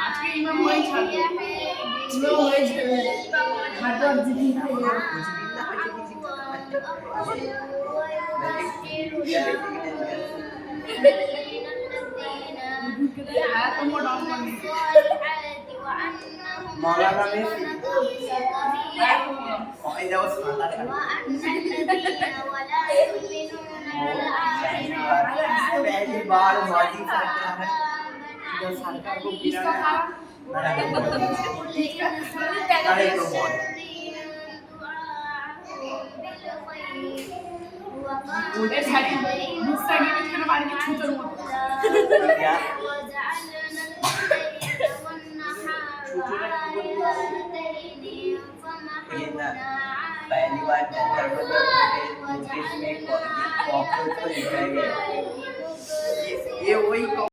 আজকে ইমাম হয়ে ছাড়বে ইমাম হয়ে যাবে হাঁটার দিদি मौलाना में पहली बार मोदी सरकार को गिराना ওদের সাইডে মুখ সাইডে কেন বাড়িতে ছুটোর মতো क्या ये ना पहली बार जनता को नोटिस में कॉकरोच को दिखाया गया ये वही